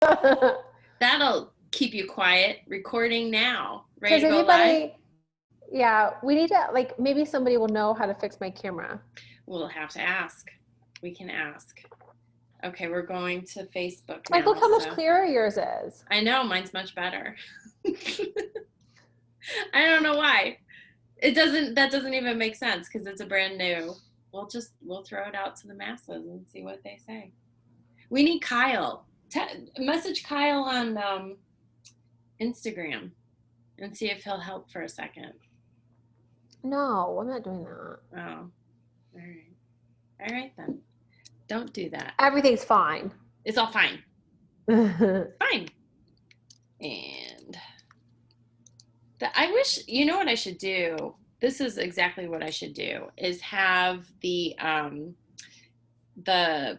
That'll keep you quiet. Recording now. Ready Does to go live? anybody, yeah, we need to, like, maybe somebody will know how to fix my camera. We'll have to ask. We can ask. Okay, we're going to Facebook Like, look now. how much So clearer yours is. I know mine's much better. I don't know why. That doesn't even make sense because it's a brand new. We'll throw it out to the masses and see what they say. We need Kyle. Message Kyle on Instagram and see if he'll help for a second. No, I'm not doing that. Oh, all right. All right then. Don't do that. Everything's fine. It's all fine. Fine. And I wish, you know what I should do? This is exactly what I should do, is have the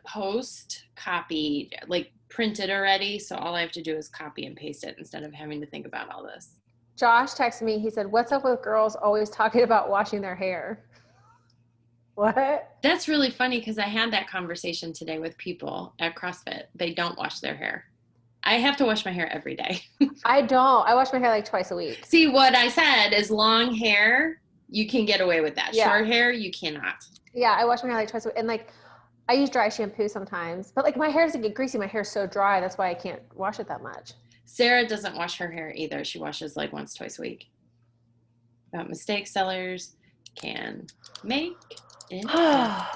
post copied, like printed already. So all I have to do is copy and paste it instead of having to think about all this. Josh texted me. He said, "What's up with girls always talking about washing their hair?" What? That's really funny because I had that conversation today with people at CrossFit. They don't wash their hair. I have to wash my hair every day. I don't. I wash my hair like twice a week. See, what I said is long hair, you can get away with that. Yeah. Short hair, you cannot. Yeah, I wash my hair like twice a week. And like, I use dry shampoo sometimes. But like, my hair doesn't get greasy. My hair's so dry. That's why I can't wash it that much. Sarah doesn't wash her hair either. She washes like once, twice a week. About mistake sellers can make it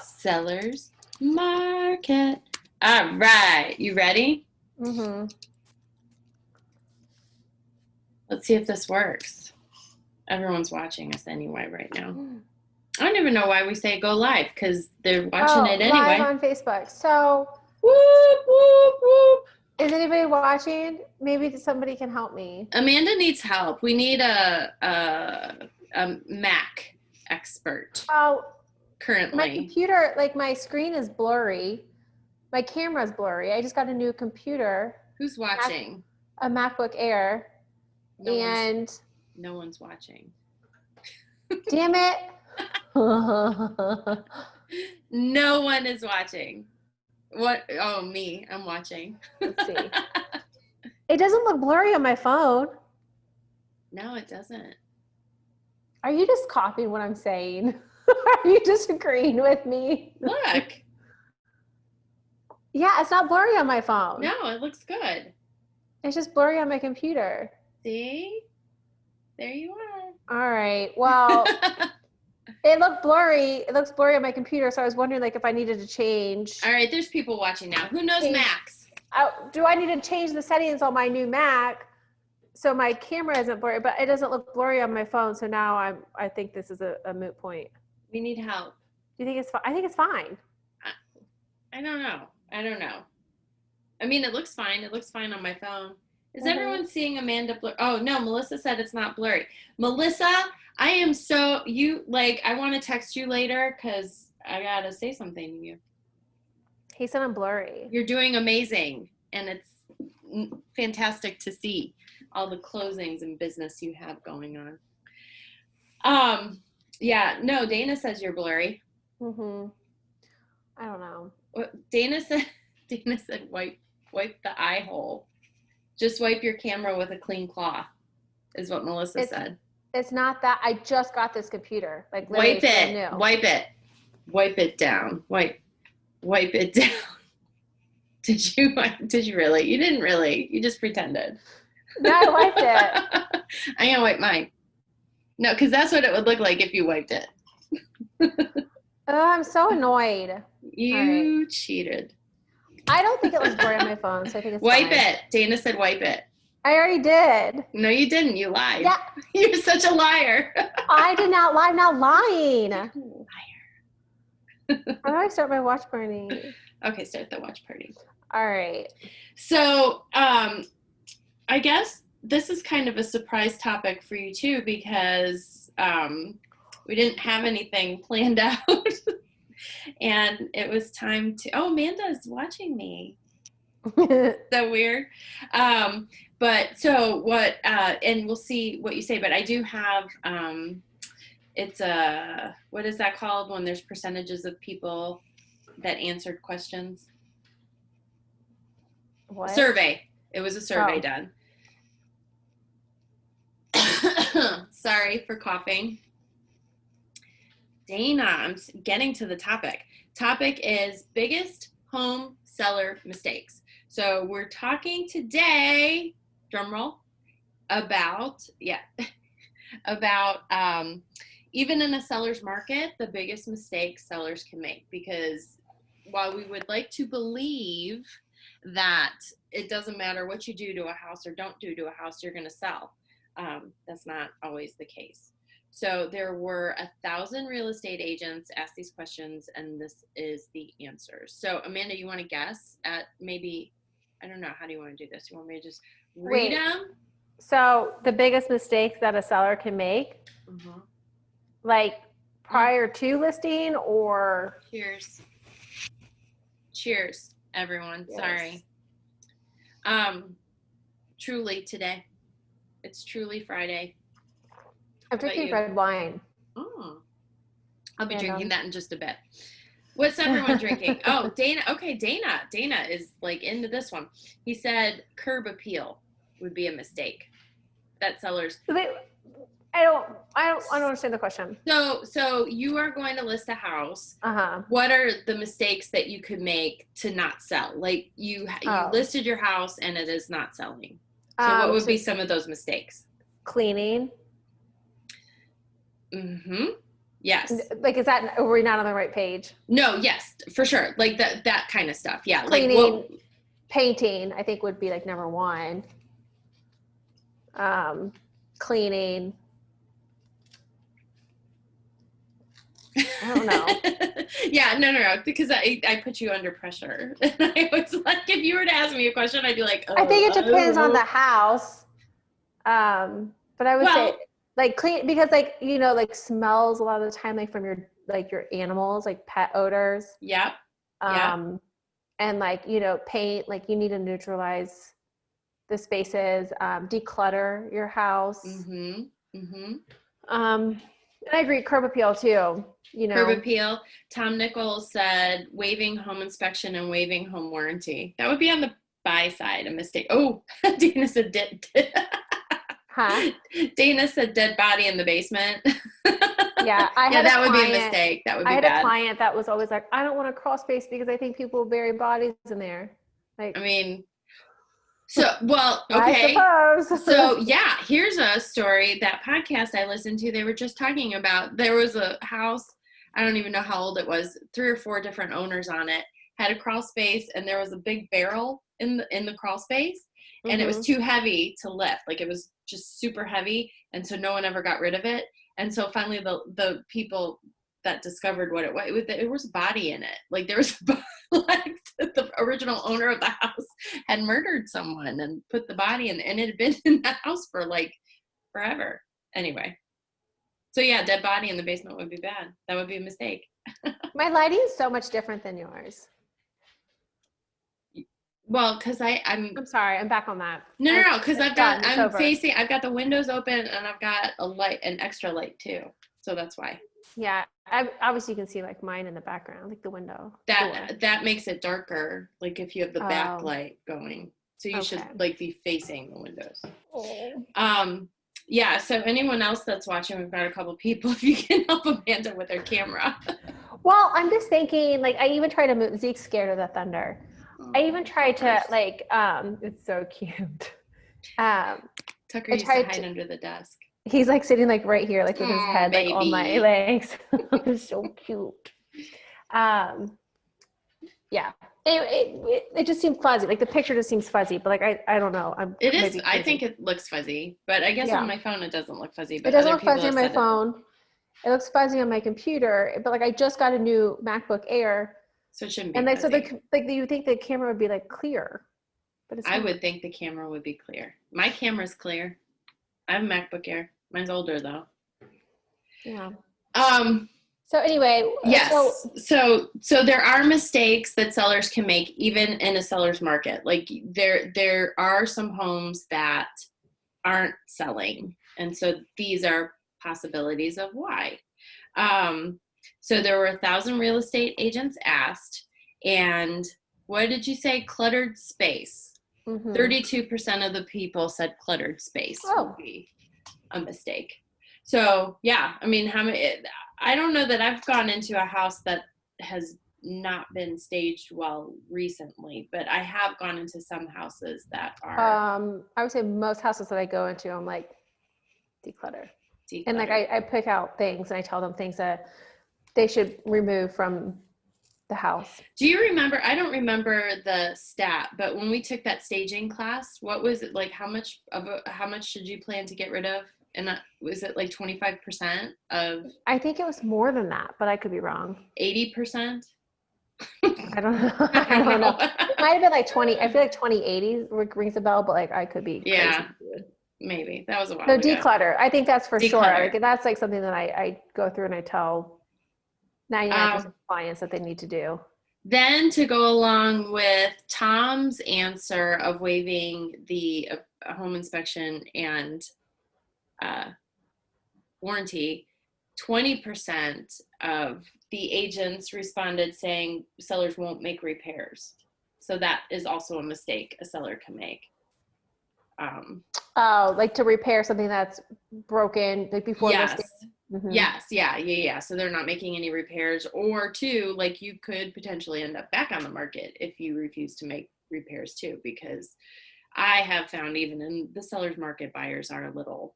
sellers market. All right. You ready? Mm-hmm. Let's see if this works. Everyone's watching us anyway right now. I don't even know why we say go live because they're watching it anyway. Live on Facebook. So, whoop, whoop, whoop. Is anybody watching? Maybe somebody can help me. Amanda needs help. We need a Mac expert. Oh, currently. My computer, like my screen is blurry. My camera's blurry. I just got a new computer. Who's watching? A MacBook Air. No one's watching. Damn it. No one is watching. What? Oh, me. I'm watching. Let's see. It doesn't look blurry on my phone. No, it doesn't. Are you just copying what I'm saying? Are you disagreeing with me? Look. Yeah, it's not blurry on my phone. No, it looks good. It's just blurry on my computer. See? There you are. All right. Well, it looked blurry. It looks blurry on my computer, so I was wondering like if I needed to change. All right, there's people watching now. Who knows Macs? Do I need to change the settings on my new Mac so my camera isn't blurry, but it doesn't look blurry on my phone, so now I think this is a moot point. We need help. Do you think it's fine? I think it's fine. I don't know. I mean, it looks fine. It looks fine on my phone. Is everyone seeing Amanda blur? Oh, no, Melissa said it's not blurry. Melissa, I am so, I want to text you later because I got to say something to you. He said I'm blurry. You're doing amazing, and it's fantastic to see all the closings and business you have going on. Yeah, no, Dana says you're blurry. I don't know. Dana said wipe the eye hole. Just wipe your camera with a clean cloth, is what Melissa said. It's not that. I just got this computer. Like wipe it. Wipe it. Wipe it down. Wipe it down. Did you really? You didn't really. You just pretended. No, I wiped it. I'm gonna wipe mine. No, because that's what it would look like if you wiped it. Oh, I'm so annoyed. You cheated. I don't think it was blurry on my phone, so I think it's wipe it. Dana said wipe it. I already did. No, you didn't. You lied. Yeah. You're such a liar. I did not lie. I'm not lying. Liar. How do I start my watch party? Okay, start the watch party. All right. So, I guess this is kind of a surprise topic for you too, because we didn't have anything planned out. And it was time to, Amanda's watching me. So weird. But so what, and we'll see what you say, but I do have, it's what is that called when there's percentages of people that answered questions? What? Survey. It was a survey Oh. done. Sorry for coughing. Dana, I'm getting to the topic. Topic is biggest home seller mistakes. So we're talking today, drum roll, about, even in a seller's market, the biggest mistakes sellers can make. Because while we would like to believe that it doesn't matter what you do to a house or don't do to a house, you're going to sell. That's not always the case. So there were 1,000 real estate agents asked these questions, and this is the answers. So Amanda, you want to guess at maybe, I don't know, how do you want to do this? You want me to just read them? So the biggest mistakes that a seller can make, like prior to listing or? Cheers. Cheers, everyone. Yes. Sorry. Truly today. It's truly Friday. I'm drinking red wine. Oh, I'll be drinking that in just a bit. What's everyone drinking? Oh, Dana. Okay, Dana. Dana is like into this one. He said curb appeal would be a mistake. That sellers. I don't understand the question. So you are going to list a house. What are the mistakes that you could make to not sell? Like you listed your house and it is not selling. So what would be some of those mistakes? Cleaning. Yes. Like, are we not on the right page? No, yes, for sure. Like that kind of stuff. Yeah. Cleaning, painting, I think would be like number one. Cleaning. I don't know. Yeah, no, because I put you under pressure. And I was like, if you were to ask me a question, I'd be like, I think it depends on the house. But I would say like clean, because like, like smells a lot of the time, like from your animals, like pet odors. Yep. And like, paint, like you need to neutralize the spaces, declutter your house. And I agree, curb appeal too. Curb appeal. Tom Nichols said waiving home inspection and waiving home warranty. That would be on the buy side, a mistake. Oh, Dana said Dana said dead body in the basement. Yeah, that would be a mistake. That would be bad. I had a client that was always like, I don't want to crawl space because I think people bury bodies in there. Like, I mean, okay. I suppose. So yeah, here's a story. That podcast I listened to, they were just talking about, there was a house, I don't even know how old it was, 3 or 4 different owners on it, had a crawl space, and there was a big barrel in the crawl space, and it was too heavy to lift. Like it was just super heavy, and so no one ever got rid of it. And so finally the people that discovered what it was a body in it. Like there was like the original owner of the house had murdered someone and put the body in, and it had been in that house for like forever. Anyway. So yeah, dead body in the basement would be bad. That would be a mistake. My lighting is so much different than yours. Well, because I'm sorry, I'm back on that. No, because I've got the windows open, and I've got an extra light too. So that's why. Yeah, obviously you can see like mine in the background, like the window. That makes it darker, like if you have the backlight going. So you should like be facing the windows. Yeah, so anyone else that's watching, we've got a couple people, if you can help Amanda with her camera. Well, I'm just thinking, like, I even tried to move, Zeke's scared of the thunder. I even tried to, like, it's so cute. Tucker used to hide under the desk. He's like sitting like right here, like with his head like on my legs. It's so cute. Yeah. It just seemed fuzzy. Like the picture just seems fuzzy, but like I don't know. It is. I think it looks fuzzy, but I guess on my phone it doesn't look fuzzy. But it doesn't look fuzzy on my phone. It looks fuzzy on my computer. But like I just got a new MacBook Air, so it shouldn't be. And like fuzzy. so, you think the camera would be like clear, but it's. I would think the camera would be clear. My camera's clear. I have a MacBook Air. Mine's older though. Yeah. So anyway, yes. So there are mistakes that sellers can make even in a seller's market. Like there are some homes that aren't selling, and so these are possibilities of why. So there were 1,000 real estate agents asked, and what did you say? Cluttered space. Mm-hmm. 32% of the people said cluttered space would Oh. be a mistake. So yeah, I mean, I don't know that I've gone into a house that has not been staged well recently, but I have gone into some houses that are I would say most houses that I go into, I'm like, declutter. And like decluttered. I pick out things and I tell them things that they should remove from the house. Do you remember? I don't remember the stat, but when we took that staging class, what was it like? How much did you plan to get rid of? And was it like 25% of I think it was more than that, but I could be wrong. 80%? I don't know. I I don't don't know. know. It might have been like 20. I feel like 2080 rings a bell, but like I could be Yeah, crazy. maybe that was a while So ago. declutter. I think that's for sure. Declutter. Like that's like something that I go through and I tell 99% of clients that they need to do. Then to go along with Tom's answer of waiving the home inspection and warranty, 20% of the agents responded saying sellers won't make repairs. So that is also a mistake a seller can make. Oh, like to repair something that's broken like before Yes. listing. Mm-hmm. Yes. Yeah. So they're not making any repairs. Or two, like you could potentially end up back on the market if you refuse to make repairs too, because I have found even in the seller's market, buyers are a little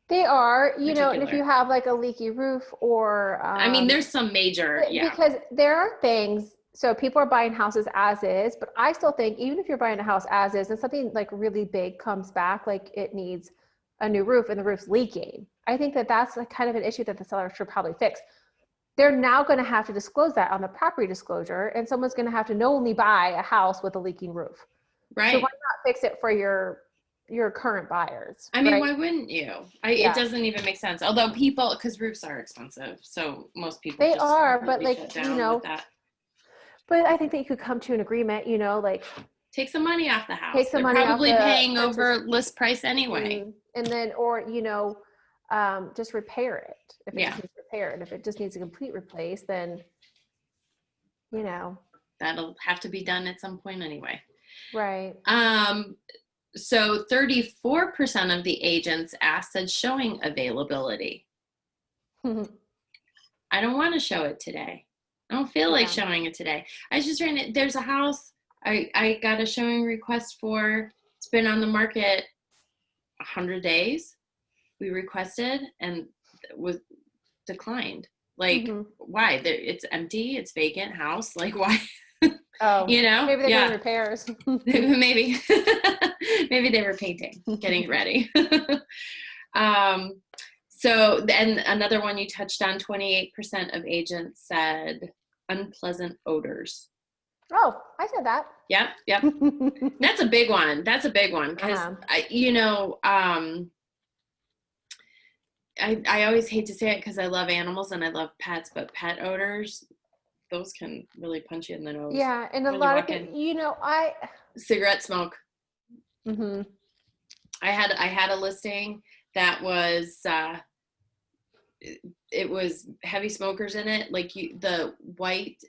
They are, and if particular. you have like a leaky roof or I mean, there's some major, because there are things, so people are buying houses as is, but I still think even if you're buying a house as is and something like really big comes back, like it needs a new roof and the roof's leaking, I think that that's like kind of an issue that the seller should probably fix. They're now going to have to disclose that on the property disclosure, and someone's going to have to knowingly buy a house with a leaking roof. right? So why not fix it for your current buyers? I mean, right? why wouldn't you? Yeah. It doesn't even make sense. Although people, because roofs are expensive, so most people They just are, but completely like, shut down with that. but I think that you could come to an agreement, like Take some money off the house. take some They're money off probably the paying purchase, over list price anyway. and then, or, just repair it. If it Yeah. just needs repaired, if it just needs a complete replace, then, That'll have to be done at some point anyway. right. So 34% of the agents asked said showing availability. I don't want to show it today. I don't feel like showing it today. I just ran it. There's a house I got a showing request for. It's been on the market 100 days. We requested and was declined. Like, why? It's empty. It's vacant house. Like, why? Oh, maybe they're doing repairs. Maybe maybe they were painting, getting it ready. So then another one you touched on, 28% of agents said unpleasant odors. Oh, I said that. Yep. That's a big one. Because I always hate to say it because I love animals and I love pets, but pet odors, those can really punch you in the nose. Yeah, and a lot of people, cigarette smoke. Mm-hmm. I had a listing that was it was heavy smokers in it, like the light,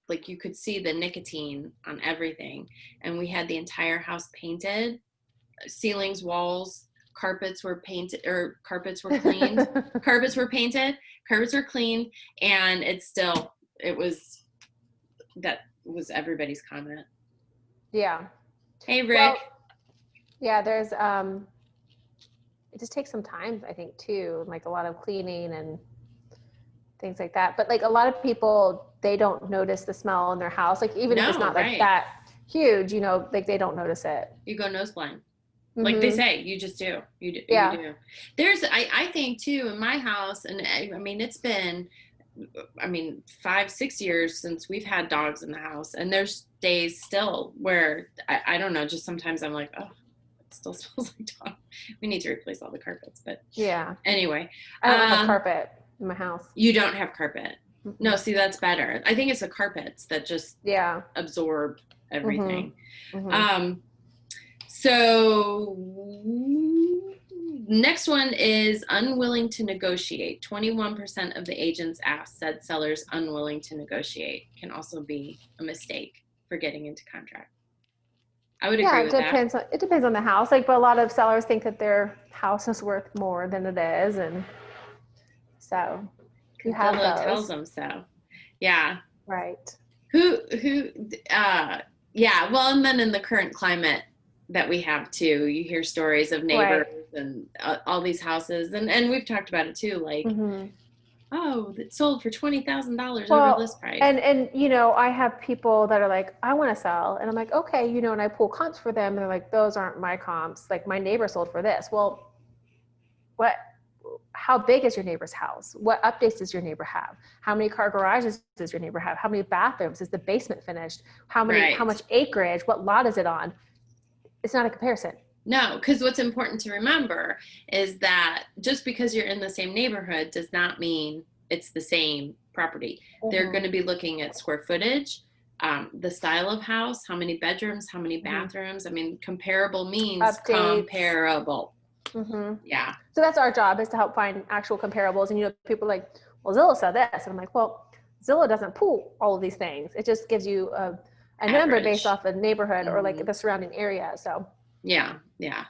like you could see the nicotine on everything, and we had the entire house painted, ceilings, walls, carpets were painted, or carpets were cleaned. Carpets were painted, carpets were cleaned, and that was everybody's comment. Yeah. Hey, Rick. Yeah, there's it just takes some time, I think, too, like a lot of cleaning and things like that. But like a lot of people, they don't notice the smell in their house. Like even if it's not like that huge, like they don't notice it. You go nose blind. Like they say, you just do. You do. There's, I think too, in my house, and I mean, it's been, 5-6 years since we've had dogs in the house, and there's days still where I don't know, just sometimes I'm like, oh, it still smells like dog. We need to replace all the carpets, but yeah. Anyway, I don't have carpet in my house. You don't have carpet. Mm-hmm. No, see, that's better. I think it's the carpets that just absorb everything. Mm-hmm. So next one is unwilling to negotiate. 21% of the agents asked said sellers unwilling to negotiate. Can also be a mistake for getting into contract. I would Yeah, agree with that. it depends on the house. Like, but a lot of sellers think that their house is worth more than it is, and so you Because have Zillow tells those, them so. Yeah. right? Who, yeah. Well, and then in the current climate that we have too, you hear stories of neighbors Right. and all these houses, and we've talked about it too, like, Hmm. oh, it sold for $20,000 over list Well, price. and I have people that are like, I want to sell, and I'm like, okay, and I pull comps for them, and they're like, those aren't my comps. Like my neighbor sold for this. Well, what? How big is your neighbor's house? What updates does your neighbor have? How many car garages does your neighbor have? How many bathrooms? Is the basement finished? How Right. much acreage? What lot is it on? It's not a comparison. No, because what's important to remember is that just because you're in the same neighborhood does not mean it's the same property. They're Mm-hmm. going to be looking at square footage, the style of house, how many bedrooms, how many Mm-hmm. bathrooms. I mean, comparable means Updates. comparable. Mm-hmm. Yeah. So that's our job, is to help find actual comparables. And people are like, well, Zillow said this, and I'm like, well, Zillow doesn't pull all of these things. It just gives you a number based Average. off the neighborhood or like Hmm. the surrounding area. So Yeah. Yeah.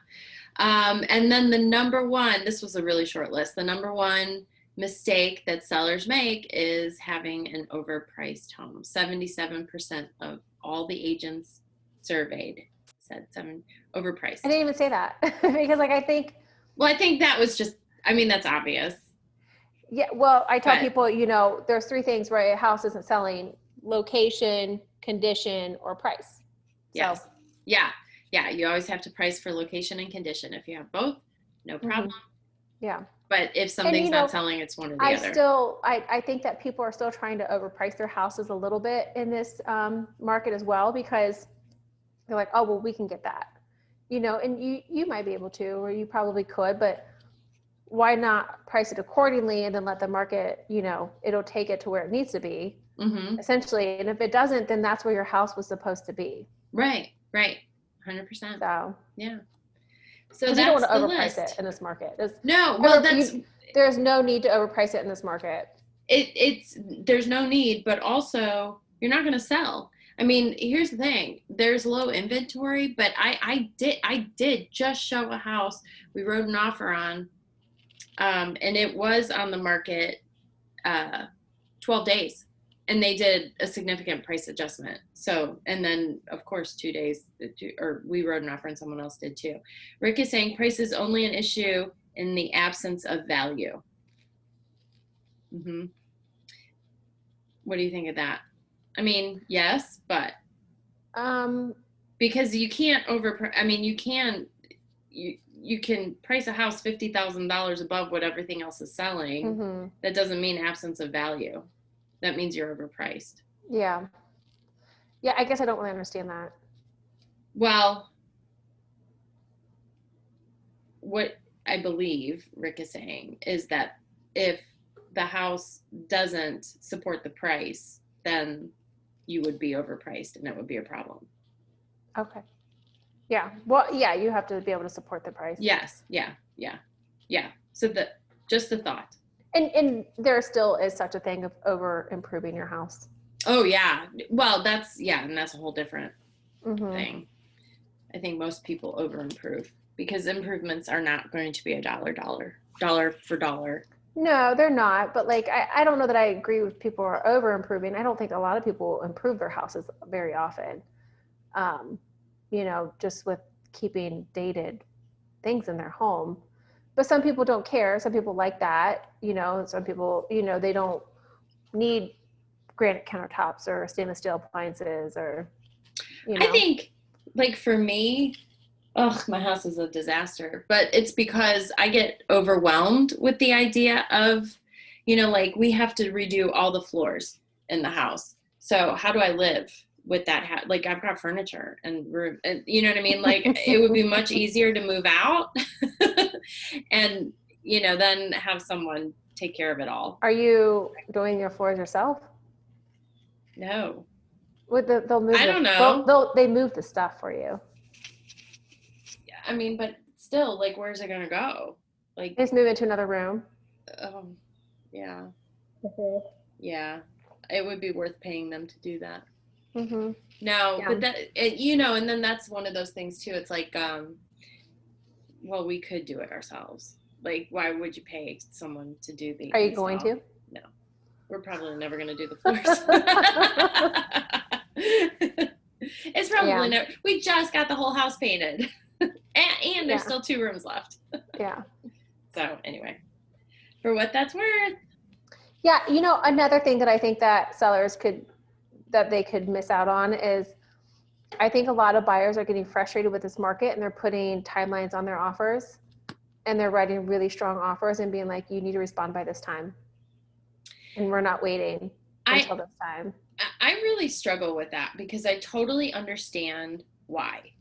And then the number one, this was a really short list. The number one mistake that sellers make is having an overpriced home. 77% of all the agents surveyed said I overpriced. didn't even say that because like I think, Well, I think that was just, I mean, that's obvious, yeah, well, I tell but people, there's three things where a house isn't selling: location, condition, or price. So, yes. Yeah. Yeah. You always have to price for location and condition. If you have both, no mm-hmm. problem. Yeah. But if And something's not selling, it's one or the I other. still, I think that people are still trying to overprice their houses a little bit in this market as well, because they're like, oh, well, we can get that, and you might be able to, or you probably could, but why not price it accordingly and then let the market, it'll take it to where it needs to be, Mm-hmm. essentially. And if it doesn't, then that's where your house was supposed to be. Right. Right. 100%. So, Yeah. So because you don't that's want to the overprice it list. in this market. No, well, that's There's no need to overprice it in this market. it's there's no need, but also you're not going to sell. I mean, here's the thing: there's low inventory, but I did just show a house we wrote an offer on, and it was on the market 12 days, and they did a significant price adjustment. So, and then of course 2 days, or we wrote an offer and someone else did too. Rick is saying price is only an issue in the absence of value. Mm-hmm. What do you think of that? I mean, yes, but Um, because you can't I mean, you can price a house $50,000 above what everything else is selling. mm-hmm. That doesn't mean absence of value. That means you're overpriced. Yeah. Yeah, I guess I don't really understand that. Well, what I believe Rick is saying is that if the house doesn't support the price, then you would be overpriced and it would be a problem. Okay. Yeah. Well, yeah, you have to be able to support the price. Yes. Yeah. Yeah. Yeah. So just the thought. And there still is such a thing of over improving your house. Oh yeah. Well, and that's a whole different Mm-hmm. thing. I think most people over improve because improvements are not going to be a dollar for dollar. No, they're not. But like, I don't know that I agree with people who are over improving. I don't think a lot of people improve their houses very often. Um, just with keeping dated things in their home. But some people don't care. Some people like that. Some people, they don't need granite countertops or stainless steel appliances or, I think, like for me, ugh, my house is a disaster, but it's because I get overwhelmed with the idea of, like we have to redo all the floors in the house. So how do I live with that? Like I've got furniture and room, and you know what I mean? Like it would be much easier to move out and, then have someone take care of it all. Are you doing your floors yourself? No, They'll move I don't know. they move the stuff for you. I mean, but still, like, where's it gonna go? Like, They just move into another room. yeah, Mm-hmm. yeah. It would be worth paying them to do that. Mm-hmm. No, Yeah. but and then that's one of those things too. It's like, well, we could do it ourselves. Like, why would you pay someone to do the Are you going install? to? No, we're probably never going to do the floors. It's probably Yeah. never. We just got the whole house painted, and there's Yeah. still 2 rooms left. Yeah. So anyway, for what that's worth. Yeah. Another thing that I think that they could miss out on is, I think a lot of buyers are getting frustrated with this market, and they're putting timelines on their offers, and they're writing really strong offers and being like, you need to respond by this time. And we're not waiting until this time. I really struggle with that because I totally understand why.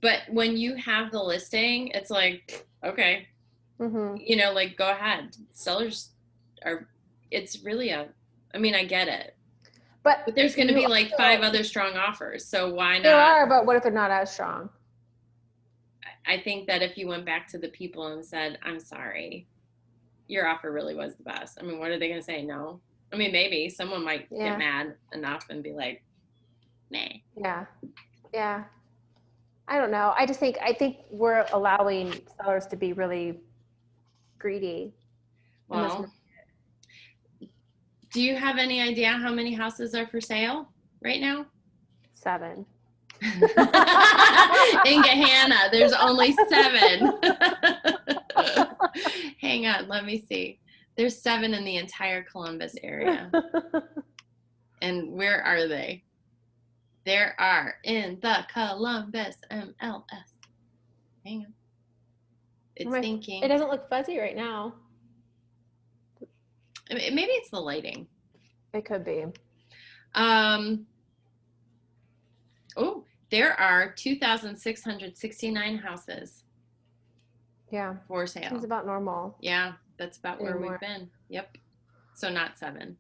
But when you have the listing, it's like, okay, like, go ahead. Sellers it's really I get it. But there's going to be like 5 other strong offers. So why not? There are, but what if they're not as strong? I think that if you went back to the people and said, I'm sorry, your offer really was the best. What are they going to say? No. Maybe someone might get mad enough and be like, nah. Yeah. Yeah. I don't know. I think we're allowing sellers to be really greedy. Well, do you have any idea how many houses are for sale right now? 7. In Gahanna, there's only 7. Hang on, let me see. There's 7 in the entire Columbus area. And where are they? There are in the Columbus MLS. Hang on. It's thinking. It doesn't look fuzzy right now. Maybe it's the lighting. It could be. Oh, there are 2,669 houses. Yeah. For sale. Seems about normal. Yeah, that's about where we've been. Yep. So not 7.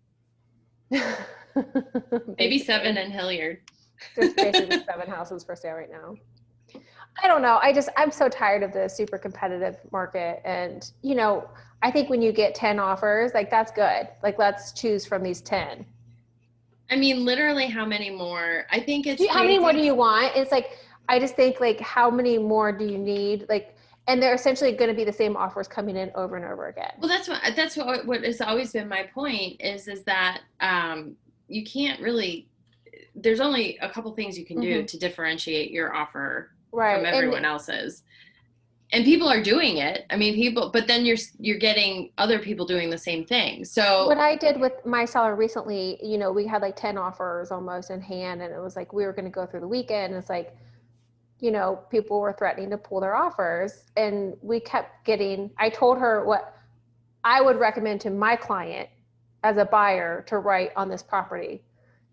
Maybe 7 in Hilliard. There's basically 7 houses for sale right now. I don't know. I'm so tired of the super competitive market. And, I think when you get 10 offers, like, that's good. Like, let's choose from these 10. Literally, how many more? I think it's how many more do you want? It's like, I just think, like, how many more do you need? Like, and they're essentially going to be the same offers coming in over and over again. Well, that's what has always been my point is that you can't really, there's only a couple things you can do to differentiate your offer from everyone else's. And people are doing it. But then you're getting other people doing the same thing. So what I did with my seller recently, we had like 10 offers almost in hand, and it was like, we were going to go through the weekend. And it's like, people were threatening to pull their offers, and we kept I told her what I would recommend to my client as a buyer to write on this property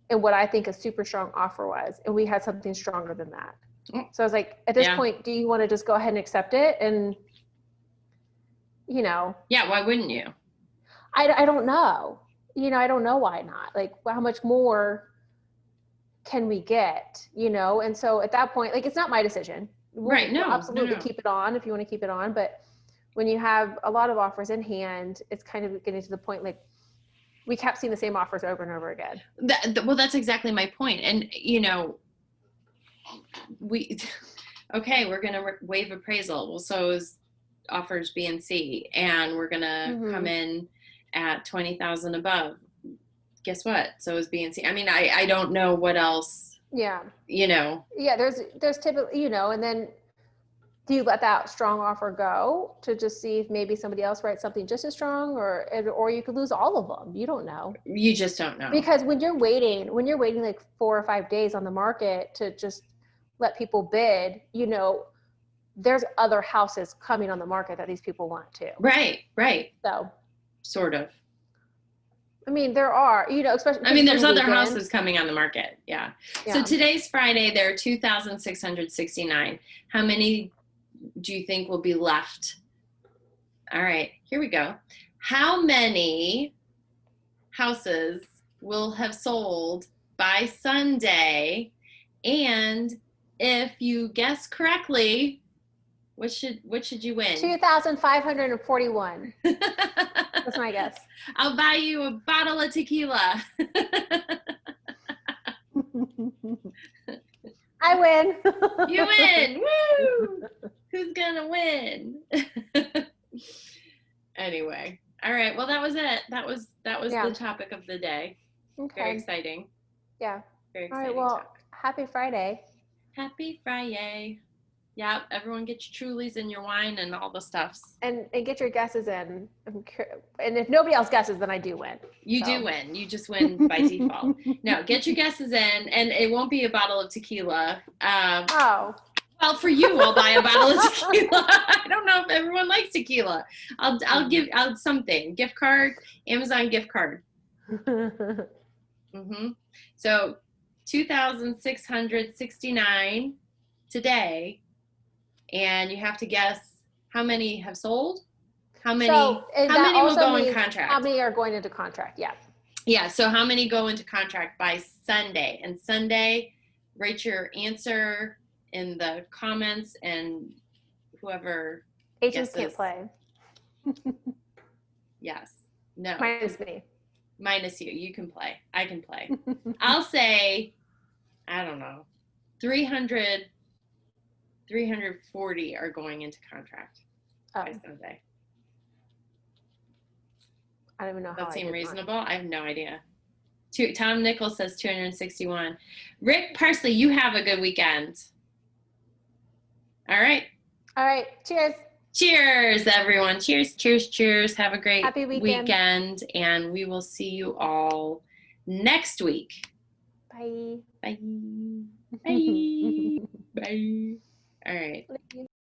and what I think a super strong offer was. And we had something stronger than that. So I was like, at this point, do you want to just go ahead and accept it? And, Yeah, why wouldn't you? I don't know. I don't know why not. Like, how much more can we get? And so at that point, like, it's not my decision. Right. No. We'll absolutely no. keep it on if you want to keep it on. But when you have a lot of offers in hand, it's kind of getting to the point, like, we kept seeing the same offers over and over again. Well, that's exactly my point. And, we're going to waive appraisal. Well, so is offers B and C, and we're going to come in at 20,000 above. Guess what? So is B and C. I don't know what else. Yeah. Yeah, there's typically, and then do you let that strong offer go to just see if maybe somebody else writes something just as strong, or you could lose all of them. You don't know. You just don't know. Because when you're waiting like 4 or 5 days on the market to just let people bid, there's other houses coming on the market that these people want too. Right. So sort of. There are, especially. There's other houses coming on the market. Yeah. So today's Friday. There are 2,669. How many do you think will be left? All right, here we go. How many houses will have sold by Sunday? And if you guess correctly, what should you win? 2,541. That's my guess. I'll buy you a bottle of tequila. I win. You win. Woo! Who's gonna win? Anyway. All right. Well, that was it. That was Yeah. the topic of the day. Very Okay. exciting. Yeah. Very All exciting right. Well, topic. happy Friday. Happy Friday. Yeah, everyone get your Trulies and your wine and all the stuffs. And get your guesses in. And if nobody else guesses, then I do win. You do win. You just win by default. No, get your guesses in, and it won't be a bottle of tequila. Oh. Well, for you, I'll buy a bottle of tequila. I don't know if everyone likes tequila. I'll give out something. Gift card, Amazon gift card. So 2,669 today, and you have to guess how many have sold. How many will go in contract? How many are going into contract? Yeah. Yeah, so how many go into contract by Sunday? And Sunday, write your answer in the comments, and whoever Agents guesses. can't play. Yes. No. Minus me. Minus you. You can play. I can play. I'll say, I don't know, 340 are going into contract by Sunday. I don't even know how that seem reasonable. I have no idea. Tom Nichols says 261. Rick Parsley, you have a good weekend. All right. All right. Cheers. Cheers, everyone. Cheers, cheers, cheers. Have a great Happy weekend. And we will see you all next week. Bye. Bye. Bye. Bye. All right.